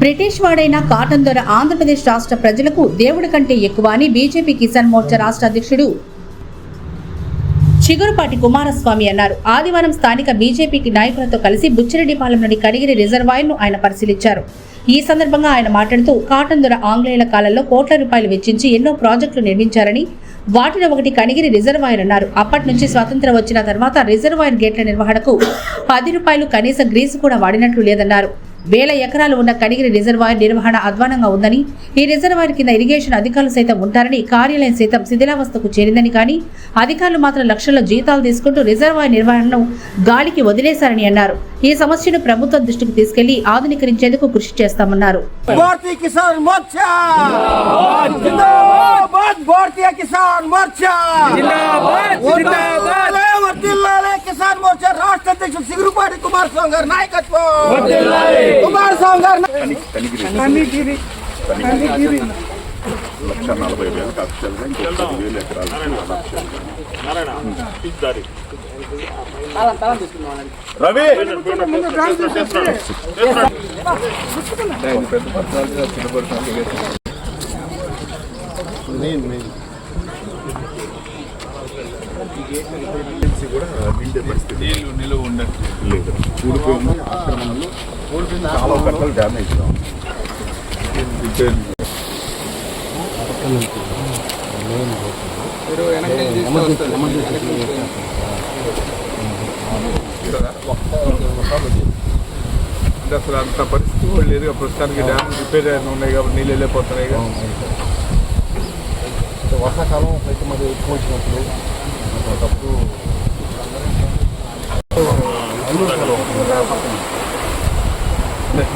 British వాడైన cotton దొర ఆంధ్రప్రదేశ్ రాష్ట్ర ప్రజలకు దేవుడి కంటే ఎక్కువ అని బీజేపీ కిసాన్ మోర్చా రాష్ట్ర అధ్యక్షుడు చిగురుపాటి కుమారస్వామి అన్నారు. ఆదివారం స్థానిక బీజేపీ నాయకులతో కలిసి బుచ్చిరెడ్డిపాలెంలోని కనిగిరి రిజర్వాయర్ను ఆయన పరిశీలించారు. ఈ సందర్భంగా ఆయన మాట్లాడుతూ కాటన్ దొర ఆంగ్లేయుల కాలంలో కోట్ల రూపాయలు వెచ్చించి ఎన్నో ప్రాజెక్టులు నిర్మించారని, వాటిలో ఒకటి కనిగిరి రిజర్వాయర్ అన్నారు. అప్పటి నుంచి స్వాతంత్ర్యం వచ్చిన తర్వాత రిజర్వాయర్ గేట్ల నిర్వహణకు 10 రూపాయలు కనీస గ్రీసు కూడా వాడినట్లు లేదన్నారు. వేల ఎకరాలు ఉన్న కనిగిరి రిజర్వాయర్ నిర్వహణ అధ్వానంగా ఉందని, ఈ రిజర్వాయర్ కింద ఇరిగేషన్ అధికారులు సైతం ఉంటారని, కార్యాలయం సైతం శిథిలావస్థకు చేరిందని, కానీ అధికారులు మాత్రం లక్షల జీతాలు తీసుకుంటూ రిజర్వాయర్ నిర్వహణను గాలికి వదిలేశారని అన్నారు. ఈ సమస్యను ప్రభుత్వం దృష్టికి తీసుకెళ్లి ఆధునీకరించేందుకు కృషి చేస్తామన్నారు. भारतीय किसान मोर्चा जिंदाबाद, भारतीय किसान मोर्चा जिंदाबाद, वर्धिल्लाले किसान मोर्चा राष्ट्र अध्यक्ष चिगुरुपाटी कुमारस्वामी गाరి నాయకత్వం కుమారస్వామి గారి కనిగిరి 1,40,000 అక్షరాలు ఇంకా 10,000 ఎకరాలు రవి కూడా నిండే పరిస్థితి, నీళ్ళు నిలువ ఉండట్లేదు, లేదు ఊడిపోయింది. ఆక్రమణలో చాలా కట్టలు డ్యామేజ్ అంటే అసలు అంత పరిస్థితి కూడా లేదు. ప్రస్తుతానికి డ్యామ్ రిపేర్ అయినా ఉన్నాయి కాబట్టి నీళ్ళు వెళ్ళిపోతున్నాయి. వర్షాకాలం అయితే మరి ఎక్కువ వచ్చినప్పుడు అప్పుడు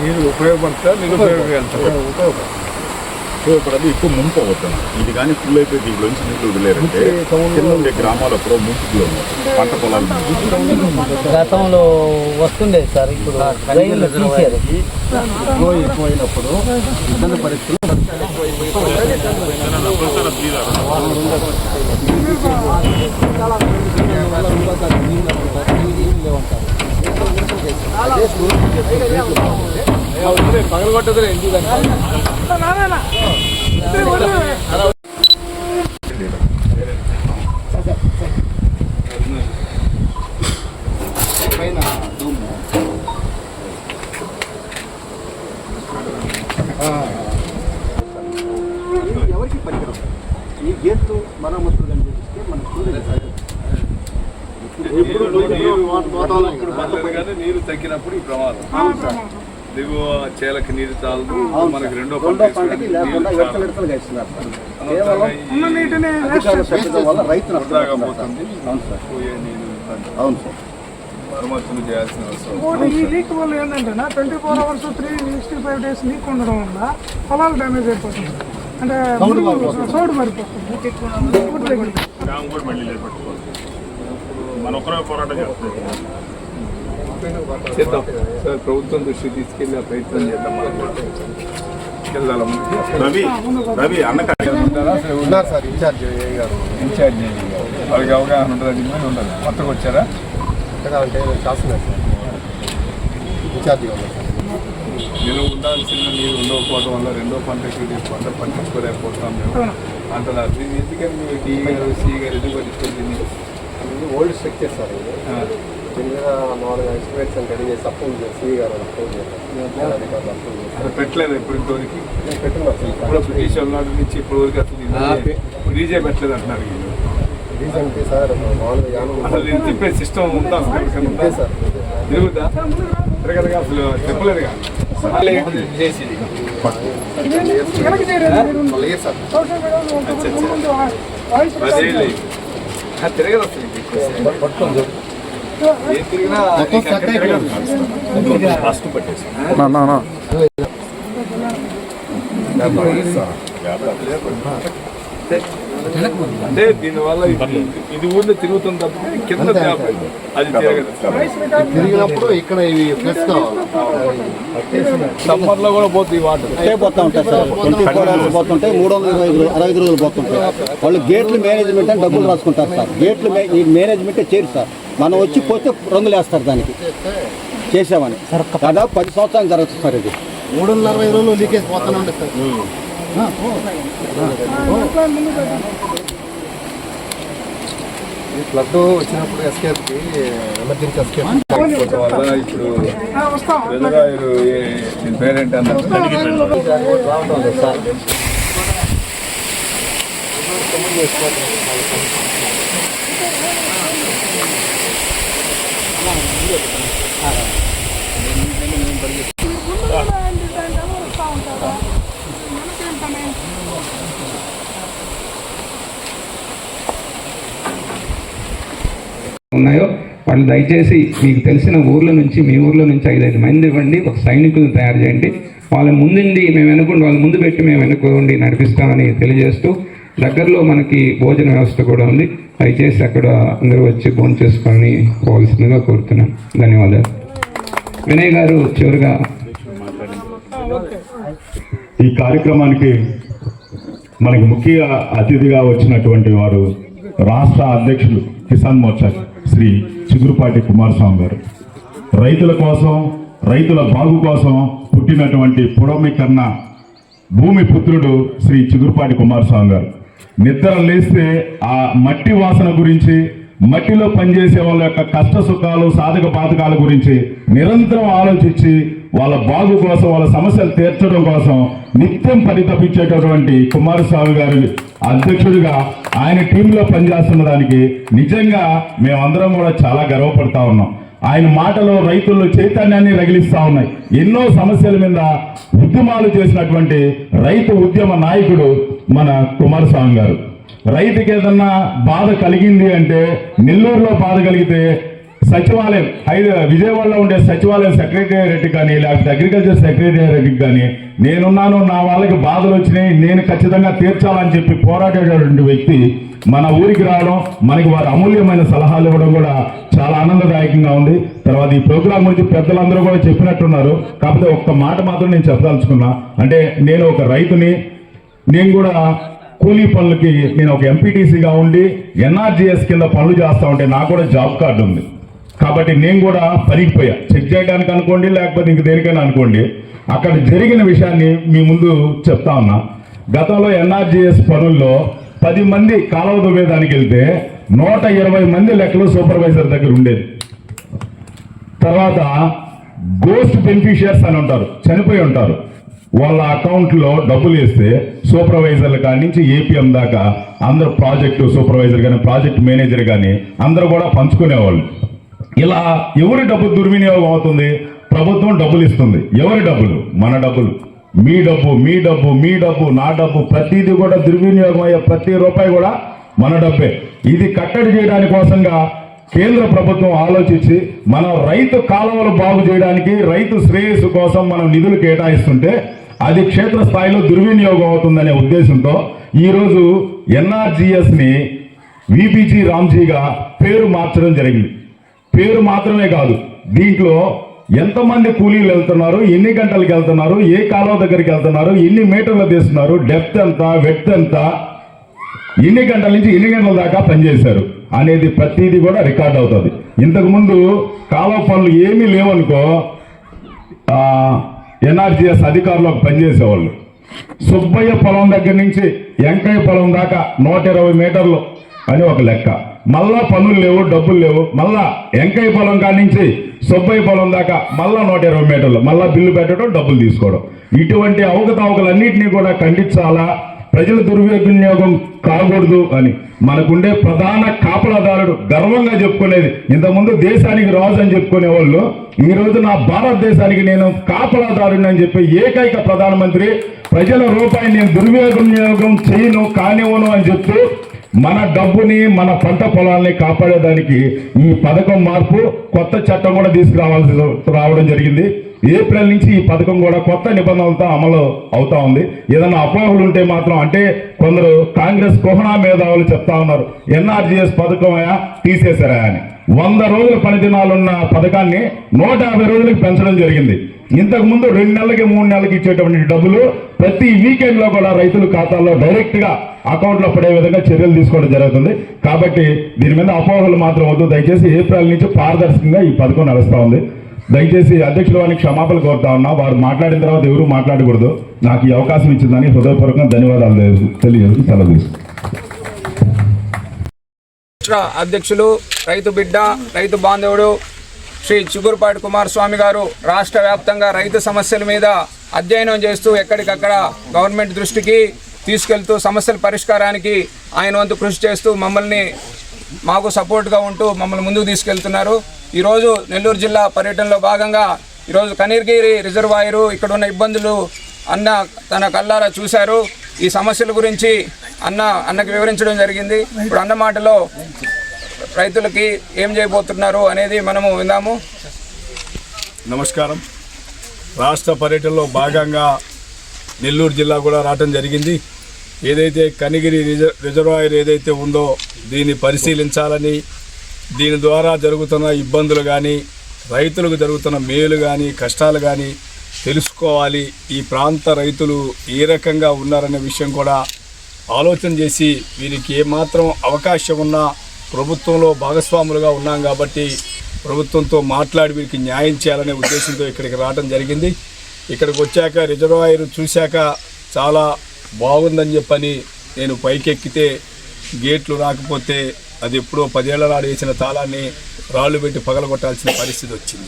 నీళ్ళు ఉపయోగపడతా ఉపయోగపడదు. ఎక్కువ ముంపు అవుతుంది. ఇది కానీ ఫుల్ అయిపోయి దీంట్లోంచి నీళ్ళు వదిలేరంటే కింద ఉండే గ్రామాలు అప్పుడు ముంపులో ఉన్నారు. పంట పొలాలు గతంలో వస్తుండే సార్, ఇప్పుడు ఎక్కువైనప్పుడు ఇబ్బంది పరిస్థితులు పగలగొట్టదు ఎందుకు ఎవరికి పరికరం ఈ గేట్లు మరమ్మతులు కనిపిస్తే మనకు నీరు తగ్గినప్పుడు ఈ ప్రమాదం. దిగువ చేలకి నీరు చాలదు, మనకి రెండో పంటకి లేకుండా విడతలు వేస్తున్నారు. అవును సార్, మరమ్మతులు చేయాల్సిన అవసరం. ఈ లీక్ వల్ల ఏంటంటే 24 hours 365 days లీక్ ఉండడం వల్ల పొలాలు డ్యామేజ్ అయిపోతుంది. అంటే చోటు మారిపోతుంది. డ్యామ్ కూడా మళ్ళీ లేపెట్టుకోవాలి. మన ఒక్కరే పోరాటం చేద్దాం సార్. ప్రభుత్వం దృష్టి తీసుకెళ్ళి ఆ ప్రయత్నం చేద్దాం. రవి రవి ఉన్నారు సార్, ఇన్ఛార్జ్ ఇన్ఛార్జ్ వాళ్ళకి అవగాహన ఉంటుంది. అది మీద ఉండదు. కొత్తగా వచ్చారా? అంటే శాసనం సార్ ఇన్ఛార్జిగా ఉన్నారు సార్. నిలువ ఉండాల్సిన నీరు ఉండకపోవడం వల్ల రెండో పంటకి పంట పండించుకోలేకపోతాం మేము. అంటారు ఎందుకని మేము టీ గారు సి గారు ఎందుకు పట్టించుకోండి? ఓల్డ్ స్ట్రక్చర్ సార్ ఇది. దీని మీద మామూలుగా ఎస్టిమేట్స్ అని రెడీ చేసి అప్రూవ్ చేసి సిఈ గారు అప్రూవ్ చేశారు. పెట్టలేదు ఇప్పుడు ఇంతవరకు. పెట్టున్నారు ఇప్పుడు బ్రిటిష్ నాటి నుంచి ఇప్పుడు వరకు అసలు రీజే పెట్టలేదు అంటున్నారు. రీజన్కి సార్ మామూలుగా అసలు నేను చెప్పే సిస్టమ్ ఉందా సార్? తిరుగుదా తిరగదుగా అసలు చెప్పలేదుగా. తిరగదు అసలు. ఏం తిరిగినా ఫస్ట్ పట్టేసి అంటే దీనివల్ల ఇది ఊళ్ళో తిరుగుతుంది తప్ప కింద అది తిరిగినప్పుడు ఇక్కడ సమ్మర్ లో కూడా పోతుంది వాటర్ పోతా ఉంటాయి సార్. 24 hours పోతుంటాయి, 365 రోజులు పోతుంటాయి. వాళ్ళు గేట్లు మేనేజ్మెంట్ అని డబ్బులు రాసుకుంటారు సార్. గేట్లు మేనేజ్మెంటే చేయరు సార్. మనం వచ్చి పోతే రంగులు వేస్తారు దానికి చేసామని. దాదాపు 10 సంవత్సరాలు జరుగుతుంది సార్ ఇది. 360 రోజులు లీకేజ్ పోతానే ఉంటుంది సార్. ముందు పెట్టండి. ఈ ఫ్లడ్ వచ్చినప్పుడు ఎస్కేప్కి ఎమర్జెన్సీ ఎస్కేప్ వల్ల ఇప్పుడు వస్తాం. వెలుగాయలు దీని పేరేంటి అన్నారు సార్ ఉన్నాయో వాళ్ళు దయచేసి మీకు తెలిసిన ఊర్ల నుంచి మీ ఊర్లో నుంచి 5-5 మంది ఇవ్వండి, ఒక సైనికులను తయారు చేయండి. వాళ్ళ ముందుండి మేము వెనుకుండి వాళ్ళ ముందు పెట్టి మేము వెనుకుండి నడిపిస్తామని తెలియజేస్తూ దగ్గరలో మనకి భోజన వ్యవస్థ కూడా ఉంది. దయచేసి అక్కడ అందరూ వచ్చి భోజనం చేసుకొని పోవాల్సిందిగా కోరుతున్నాం. ధన్యవాదాలు. వినయ్ గారు చివరిగా ఈ కార్యక్రమానికి మనకి ముఖ్య అతిథిగా వచ్చినటువంటి వారు రాష్ట్ర అధ్యక్షులు కిసాన్ మోర్చా శ్రీ చిగురుపాటి కుమారస్వామి గారు. రైతుల కోసం, రైతుల బాగు కోసం పుట్టినటువంటి పుడమి కన్నా భూమి పుత్రుడు శ్రీ చిగురుపాటి కుమారస్వామి గారు. నిద్ర లేస్తే ఆ మట్టి వాసన గురించి, మట్టిలో పనిచేసే వాళ్ళ యొక్క కష్ట సుఖాలు, సాధక బాధకాల గురించి నిరంతరం ఆలోచించి వాళ్ళ బాగు కోసం, వాళ్ళ సమస్యలు తీర్చడం కోసం నిత్యం పరితపించేటటువంటి కుమారస్వామి గారి అధ్యక్షుడిగా ఆయన టీంలో పనిచేస్తున్న దానికి నిజంగా మేమందరం కూడా చాలా గర్వపడతా ఉన్నాం. ఆయన మాటలో రైతుల్లో చైతన్యాన్ని రగిలిస్తా ఉన్నాయి. ఎన్నో సమస్యల మీద ఉద్యమాలు చేసినటువంటి రైతు ఉద్యమ నాయకుడు మన కుమారస్వామి గారు. రైతుకి ఏదన్నా బాధ కలిగింది అంటే, నెల్లూరులో బాధ కలిగితే సచివాలయం విజయవాడలో ఉండే సచివాలయం సెక్రటేరియట్ కానీ, లేకపోతే అగ్రికల్చర్ సెక్రటేరియట్ కానీ నేనున్నాను, నా వాళ్ళకి బాధలు వచ్చినాయి, నేను ఖచ్చితంగా తీర్చాలని చెప్పి పోరాడేటటువంటి వ్యక్తి మన ఊరికి రావడం, మనకి వారి అమూల్యమైన సలహాలు ఇవ్వడం కూడా చాలా ఆనందదాయకంగా ఉంది. తర్వాత ఈ ప్రోగ్రాం గురించి పెద్దలందరూ కూడా చెప్పినట్టున్నారు. కాకపోతే ఒక్క మాట మాత్రం నేను చెప్పదలుచుకున్నా. అంటే నేను ఒక రైతుని, నేను కూడా కూలీ పనులకి నేను ఒక ఎంపీటీసీగా ఉండి ఎన్ఆర్జీఎస్ కింద పనులు చేస్తా ఉంటే నాకు కూడా జాబ్ కార్డు ఉంది. కాబట్టి నేను కూడా పనికిపోయా, చెక్ చేయడానికి అనుకోండి, లేకపోతే ఇంక దేనికైనా అనుకోండి. అక్కడ జరిగిన విషయాన్ని మీ ముందు చెప్తా ఉన్నా. గతంలో ఎన్ఆర్జీఎస్ పనుల్లో 10 మంది కాలువ దువ్వేదానికి వెళ్తే 120 మంది లెక్కలు సూపర్వైజర్ దగ్గర ఉండేది. తర్వాత గోస్ట్ బెనిఫిషియర్స్ అని ఉంటారు, చనిపోయి ఉంటారు. వాళ్ళ అకౌంట్లో డబ్బులు వేస్తే సూపర్వైజర్ల కాడి నుంచి ఏపీఎం దాకా అందరూ ప్రాజెక్టు సూపర్వైజర్ కానీ, ప్రాజెక్ట్ మేనేజర్ కానీ అందరూ కూడా పంచుకునేవాళ్ళు. ఇలా ఎవరి డబ్బు దుర్వినియోగం అవుతుంది? ప్రభుత్వం డబ్బులు ఇస్తుంది. ఎవరి డబ్బులు? మన డబ్బులు. మీ డబ్బు, మీ డబ్బు, మీ డబ్బు, నా డబ్బు, ప్రతిదీ కూడా దుర్వినియోగం అయ్యే ప్రతి రూపాయి కూడా మన డబ్బే. ఇది కట్టడి చేయడానికి కోసంగా కేంద్ర ప్రభుత్వం ఆలోచించి మనం రైతు కాలువలు బాగు చేయడానికి, రైతు శ్రేయస్సు కోసం మనం నిధులు కేటాయిస్తుంటే అది క్షేత్రస్థాయిలో దుర్వినియోగం అవుతుందనే ఉద్దేశంతో ఈరోజు ఎన్ఆర్జీఎస్ని విబిజి రామ్జీగా పేరు మార్చడం జరిగింది. పేరు మాత్రమే కాదు, దీంట్లో ఎంతమంది కూలీలు వెళ్తున్నారు, ఎన్ని గంటలకు వెళ్తున్నారు, ఏ కాలువ దగ్గరికి వెళ్తున్నారు, ఎన్ని మీటర్లు తీస్తున్నారు, డెప్త్ ఎంత, వెడ్త్ ఎంత, ఎన్ని గంటల నుంచి ఎన్ని గంటల దాకా పనిచేశారు అనేది ప్రతిదీ కూడా రికార్డ్ అవుతుంది. ఇంతకుముందు కాలువ పనులు ఏమీ లేవనుకో, ఎన్ఆర్జీఎస్ అధికారులకు పనిచేసేవాళ్ళు సుబ్బయ్య పొలం దగ్గర నుంచి వెంకయ్య పొలం దాకా 120 మీటర్లు అని ఒక లెక్క. మళ్ళా పనులు లేవు, డబ్బులు లేవు. మళ్ళా వెంకయ్య పొలం కాడి నుంచి సుబ్బయ్య పొలం దాకా మళ్ళా 120 మీటర్లు, మళ్ళా బిల్లు పెట్టడం, డబ్బులు తీసుకోవడం. ఇటువంటి అవకతవకలన్నింటినీ కూడా ఖండించాలా, ప్రజల దుర్వినియోగం కాకూడదు అని మనకుండే ప్రధాన కాపలాదారుడు గర్వంగా చెప్పుకునేది. ఇంతకుముందు దేశానికి రాజు అని చెప్పుకునే వాళ్ళు ఈ రోజు నా భారతదేశానికి నేను కాపలాదారుని అని చెప్పి ఏకైక ప్రధానమంత్రి, ప్రజల రూపాయి నేను దుర్వినియోగం చేయను, కానివ్వను అని చెప్తూ మన డబ్బుని, మన పంట పొలాల్ని కాపాడేదానికి ఈ పథకం మార్పు, కొత్త చట్టం కూడా రావడం జరిగింది. ఏప్రిల్ నుంచి ఈ పథకం కూడా కొత్త నిబంధనలతో అమలు అవుతా ఉంది. ఏదైనా అపోహలు ఉంటే మాత్రం, అంటే కొందరు కాంగ్రెస్ కుహనా మేధావులు చెప్తా ఉన్నారు ఎన్ఆర్జీఎస్ పథకం తీసేశారా అని. 100 రోజుల పనిదినాలున్న పథకాన్ని 150 రోజులకు పెంచడం జరిగింది. ఇంతకు ముందు 2 నెలలకి 3 నెలలకి ఇచ్చేటువంటి డబ్బులు ప్రతి వీకెండ్ లో కూడా రైతుల ఖాతాల్లో డైరెక్ట్ గా అకౌంట్ లో పడే విధంగా చర్యలు తీసుకోవడం జరుగుతుంది. కాబట్టి దీని మీద అపోహలు మాత్రం వద్దు దయచేసి. ఏప్రిల్ నుంచి పారదర్శకంగా ఈ పథకం నడుస్తా ఉంది. దయచేసి అధ్యక్షుల వారిని క్షమాపణలు కోరుతా ఉన్నా. వారు మాట్లాడిన తర్వాత ఎవరు మాట్లాడకూడదు. నాకు ఈ అవకాశం ఇచ్చిందని హృదయపూర్వకంగా ధన్యవాదాలు తెలియజేసి సెలవు తీసుకుంటాను. రాష్ట్ర అధ్యక్షులు, రైతు బిడ్డ, రైతు బాంధవుడు శ్రీ చిగురుపాటి కుమారస్వామి గారు రాష్ట్ర వ్యాప్తంగా రైతు సమస్యల మీద అధ్యయనం చేస్తూ ఎక్కడికక్కడ గవర్నమెంట్ దృష్టికి తీసుకెళ్తూ సమస్యల పరిష్కారానికి ఆయన వంతు కృషి చేస్తూ మాకు సపోర్ట్గా ఉంటూ మమ్మల్ని ముందుకు తీసుకెళ్తున్నారు. ఈరోజు నెల్లూరు జిల్లా పర్యటనలో భాగంగా ఈరోజు కనిగిరి రిజర్వాయరు ఇక్కడ ఉన్న ఇబ్బందులు అన్న తన కళ్ళారా చూశారు. ఈ సమస్యల గురించి అన్నకి వివరించడం జరిగింది. ఇప్పుడు అన్న మాటలో రైతులకి ఏం చేయబోతున్నారు అనేది మనము విందాము. నమస్కారం. రాష్ట్ర పర్యటనలో భాగంగా నెల్లూరు జిల్లా కూడా రావటం జరిగింది. ఏదైతే కనిగిరి రిజర్వాయర్ ఏదైతే ఉందో దీన్ని పరిశీలించాలని, దీని ద్వారా జరుగుతున్న ఇబ్బందులు కానీ, రైతులకు జరుగుతున్న మేలు కానీ, కష్టాలు కానీ తెలుసుకోవాలి. ఈ ప్రాంత రైతులు ఏ రకంగా ఉన్నారనే విషయం కూడా ఆలోచన చేసి వీరికి ఏమాత్రం అవకాశం ఉన్నా ప్రభుత్వంలో భాగస్వాములుగా ఉన్నాం కాబట్టి ప్రభుత్వంతో మాట్లాడి వీరికి న్యాయం చేయాలనే ఉద్దేశంతో ఇక్కడికి రావడం జరిగింది. ఇక్కడికి వచ్చాక రిజర్వాయర్ చూశాక చాలా బాగుందని చెప్పని నేను పైకెక్కితే గేట్లు రాకపోతే అది ఎప్పుడో 10 ఏళ్ల నాడు వేసిన తాళాన్ని రాళ్ళు పెట్టి పగలగొట్టాల్సిన పరిస్థితి వచ్చింది.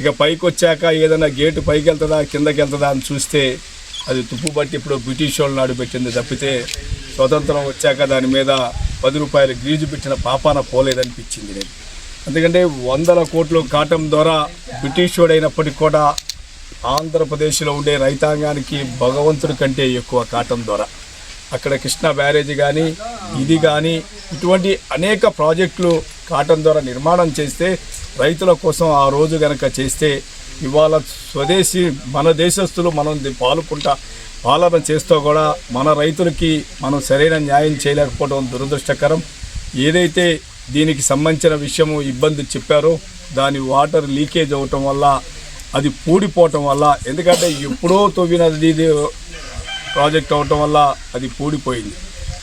ఇక పైకి వచ్చాక ఏదైనా గేటు పైకి వెళ్తుందా కిందకి వెళ్తుందా అని చూస్తే అది తుప్పు బట్టి ఇప్పుడు బ్రిటిష్ వాళ్ళ నాడు పెట్టింది తప్పితే స్వతంత్రం వచ్చాక దాని మీద 10 రూపాయలు గ్రీజు పెట్టిన పాపాన పోలేదనిపించింది నేను. ఎందుకంటే 100 కోట్లు కాటం ద్వారా బ్రిటిష్ వాడైనప్పటికీ కూడా ఆంధ్రప్రదేశ్లో ఉండే రైతాంగానికి భగవంతుడి కంటే ఎక్కువ కాటం ద్వారా అక్కడ కృష్ణా బ్యారేజీ కానీ ఇది కానీ ఇటువంటి అనేక ప్రాజెక్టులు కాటన్ ద్వారా నిర్మాణం చేస్తే రైతుల కోసం ఆ రోజు గనక చేస్తే ఇవాళ స్వదేశీ మన దేశస్తులు మనం పాలన చేస్తూ కూడా మన రైతులకి మనం సరైన న్యాయం చేయలేకపోవడం దురదృష్టకరం. ఏదైతే దీనికి సంబంధించిన విషయము ఇబ్బంది చెప్పారో దాని వాటర్ లీకేజ్ అవ్వటం వల్ల అది పూడిపోవటం వల్ల, ఎందుకంటే ఎప్పుడో తవ్వినది ప్రాజెక్ట్ అవటం వల్ల అది పూడిపోయింది.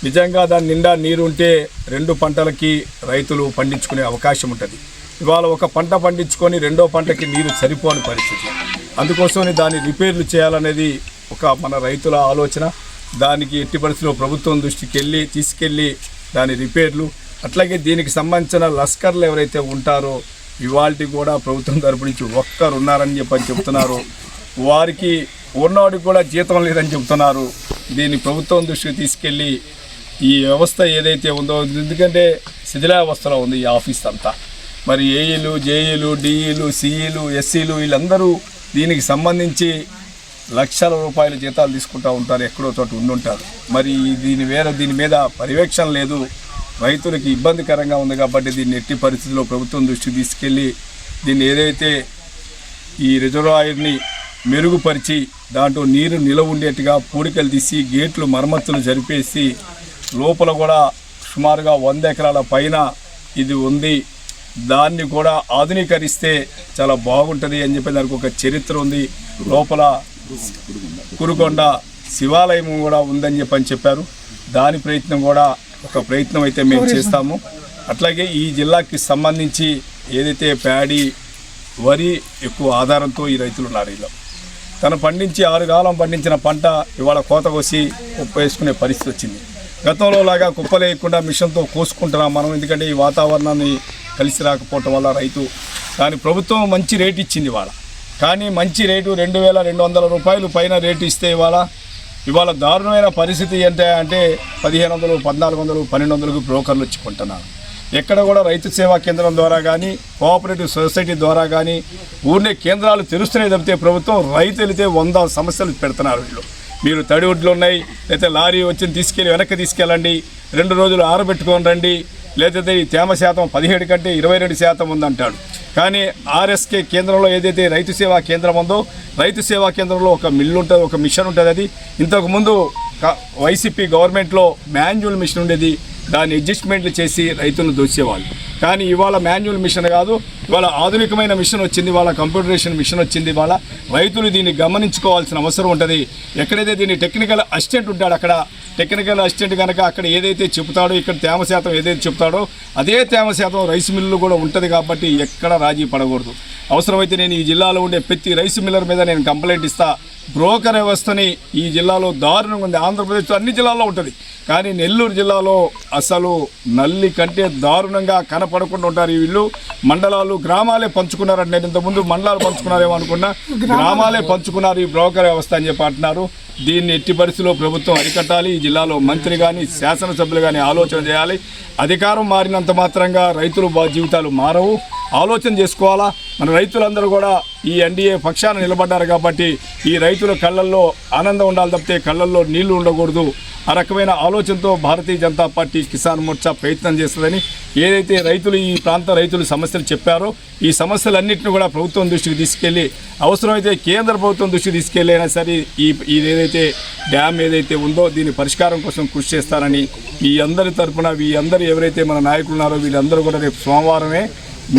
నిజంగా దాని నిండా నీరుంటే 2 పంటలకి రైతులు పండించుకునే అవకాశం ఉంటుంది. ఇవాళ ఒక పంట పండించుకొని 2వ పంటకి నీరు సరిపోని పరిస్థితి. అందుకోసమని దాన్ని రిపేర్లు చేయాలనేది ఒక మన రైతుల ఆలోచన. దానికి ఎట్టి పరిస్థితుల్లో ప్రభుత్వం దృష్టికి తీసుకెళ్ళి దాని రిపేర్లు, అట్లాగే దీనికి సంబంధించిన లస్కర్లు ఎవరైతే ఉంటారో ఇవాళకి కూడా ప్రభుత్వం తరపు నుంచి ఒక్కరు ఉన్నారని చెప్తున్నారు. వారికి ఉన్నవాడికి కూడా జీతం లేదని చెప్తున్నారు. దీన్ని ప్రభుత్వం దృష్టికి తీసుకెళ్ళి ఈ వ్యవస్థ ఏదైతే ఉందో, ఎందుకంటే శిథిలావస్థలో ఉంది ఈ ఆఫీస్ అంతా. మరి ఏఈలు, జేఈలు, డిఈలు, సిఈలు, ఎస్సీలు వీళ్ళందరూ దీనికి సంబంధించి లక్షల రూపాయల జీతాలు తీసుకుంటూ ఉంటారు, ఎక్కడో చోట ఉండుంటారు. మరి దీని మీద పర్యవేక్షణ లేదు. రైతులకి ఇబ్బందికరంగా ఉంది కాబట్టి దీన్ని ఎట్టి పరిస్థితుల్లో ప్రభుత్వం దృష్టికి తీసుకెళ్ళి దీన్ని ఏదైతే ఈ రిజర్వాయర్ని మెరుగుపరిచి దాంట్లో నీరు నిలవ ఉండేట్టుగా పూడికలు తీసి గేట్లు మరమ్మతులు జరిపేసి లోపల కూడా సుమారుగా 100 ఎకరాల పైన ఇది ఉంది, దాన్ని కూడా ఆధునీకరిస్తే చాలా బాగుంటుంది అని చెప్పి దానికి ఒక చరిత్ర ఉంది. లోపల కురుకొండ శివాలయం కూడా ఉందని చెప్పారు. దాని ప్రయత్నం కూడా ఒక ప్రయత్నం అయితే మేము చేస్తాము. అట్లాగే ఈ జిల్లాకి సంబంధించి ఏదైతే ప్యాడీ, వరి ఎక్కువ ఆధారంతో ఈ రైతులు ఉన్నారు. ఇలా తను పండించి 6 కాలం పండించిన పంట ఇవాళ కోత కోసి కుప్ప వేసుకునే పరిస్థితి వచ్చింది. గతంలో లాగా కుప్పలేయకుండా మిషన్తో కోసుకుంటున్నాం మనం, ఎందుకంటే ఈ వాతావరణాన్ని కలిసి రాకపోవటం వల్ల రైతు దాని ప్రభుత్వం మంచి రేటు ఇచ్చింది ఇవాళ. కానీ మంచి రేటు 2200 రూపాయలు పైన రేటు ఇస్తే ఇవాళ దారుణమైన పరిస్థితి అంటే 1500, 1400, 1200కు బ్రోకర్లు వచ్చి కొంటున్నారు. ఎక్కడ కూడా రైతు సేవా కేంద్రం ద్వారా కానీ కోఆపరేటివ్ సొసైటీ ద్వారా కానీ ఊరినే కేంద్రాలు తెరుస్తున్నాయి తప్పితే ప్రభుత్వం రైతు వెళితే 100 సమస్యలు పెడుతున్నారు. వీళ్ళు మీరు తడిగుడ్లు ఉన్నాయి, లేకపోతే లారీ వచ్చి తీసుకెళ్ళి వెనక్కి తీసుకెళ్ళండి, 2 రోజులు ఆరబెట్టుకొని రండి, లేకపోతే ఈ తేమ శాతం 17 కంటే 22% ఉందంటాడు. కానీ ఆర్ఎస్కే కేంద్రంలో ఏదైతే రైతు సేవా కేంద్రం ఉందో రైతు సేవా కేంద్రంలో ఒక మిల్లు ఉంటుంది, ఒక మిషన్ ఉంటుంది. అది ఇంతకుముందు వైసీపీ గవర్నమెంట్లో మాన్యువల్ మిషన్ ఉండేది, దాన్ని అడ్జస్ట్మెంట్లు చేసి రైతులను దోచేవాళ్ళు. కానీ ఇవాళ మాన్యువల్ మిషన్ కాదు, ఇవాళ ఆధునికమైన మిషన్ వచ్చింది, ఇవాళ కంప్యూటరేషన్ మిషన్ వచ్చింది. ఇవాళ రైతులు దీన్ని గమనించుకోవాల్సిన అవసరం ఉంటుంది. ఎక్కడైతే దీన్ని టెక్నికల్ అసిస్టెంట్ ఉంటాడు, అక్కడ టెక్నికల్ అసిస్టెంట్ కనుక అక్కడ ఏదైతే చెప్తాడో, ఇక్కడ తేమ శాతం ఏదైతే చెప్తాడో అదే తేమ శాతం రైస్ మిల్లు కూడా ఉంటుంది. కాబట్టి ఎక్కడ రాజీ పడకూడదు. అవసరమైతే నేను ఈ జిల్లాలో ఉండే ప్రతి రైస్ మిల్లర్ మీద నేను కంప్లైంట్ ఇస్తా. బ్రోకర్ వ్యవస్థని ఈ జిల్లాలో దారుణంగా ఉంది. ఆంధ్రప్రదేశ్లో అన్ని జిల్లాల్లో ఉంటుంది, కానీ నెల్లూరు జిల్లాలో అసలు నల్లి కంటే దారుణంగా కనపడకుండా ఉంటారు. వీళ్ళు మండలాలు గ్రామాలే పంచుకున్నారంటే, నేను ఇంతకుముందు మండలాలు పంచుకున్నారేమో అనుకున్నా, గ్రామాలే పంచుకున్నారు ఈ బ్రోకర్ వ్యవస్థ అని చెప్పి అంటున్నారు. దీన్ని ఎట్టి పరిస్థితుల్లో ప్రభుత్వం అరికట్టాలి. ఈ జిల్లాలో మంత్రి కానీ శాసనసభ్యులు కానీ ఆలోచన చేయాలి. అధికారం మారినంత మాత్రంగా రైతుల జీవితాలు మారవు. ఆలోచన చేసుకోవాలా. మన రైతులందరూ కూడా ఈ ఎన్డీఏ పక్షాన నిలబడ్డారు కాబట్టి ఈ రైతుల కళ్ళల్లో ఆనందం ఉండాలి తప్పితే కళ్ళల్లో నీళ్లు ఉండకూడదు. ఆ రకమైన ఆలోచనతో భారతీయ జనతా పార్టీ కిసాన్ మోర్చా ప్రయత్నం చేస్తుందని, ఏదైతే రైతులు ఈ ప్రాంత రైతులు సమస్యలు చెప్పారో ఈ సమస్యలన్నింటినీ కూడా ప్రభుత్వం దృష్టికి తీసుకెళ్ళి, అవసరమైతే కేంద్ర ప్రభుత్వం దృష్టికి తీసుకెళ్ళి అయినా సరే ఇది ఏదైతే డ్యామ్ ఏదైతే ఉందో దీని పరిష్కారం కోసం కృషి చేస్తారని ఈ అందరి తరఫున ఈ అందరూ ఎవరైతే మన నాయకులు ఉన్నారో వీళ్ళందరూ కూడా రేపు సోమవారమే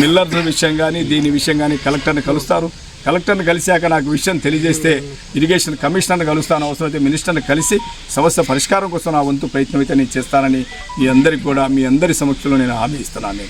మిల్లర్ల విషయం కానీ దీని విషయం కానీ కలెక్టర్ని కలుస్తారు. కలెక్టర్ని కలిశాక నాకు విషయం తెలియజేస్తే ఇరిగేషన్ కమిషనర్ని కలుస్తాను. అవసరమైతే మినిస్టర్ని కలిసి సమస్య పరిష్కారం కోసం నా వంతు ప్రయత్నం అయితే నేను చేస్తానని మీ అందరికీ కూడా మీ అందరి సమక్షంలో నేను హామీ ఇస్తున్నాను.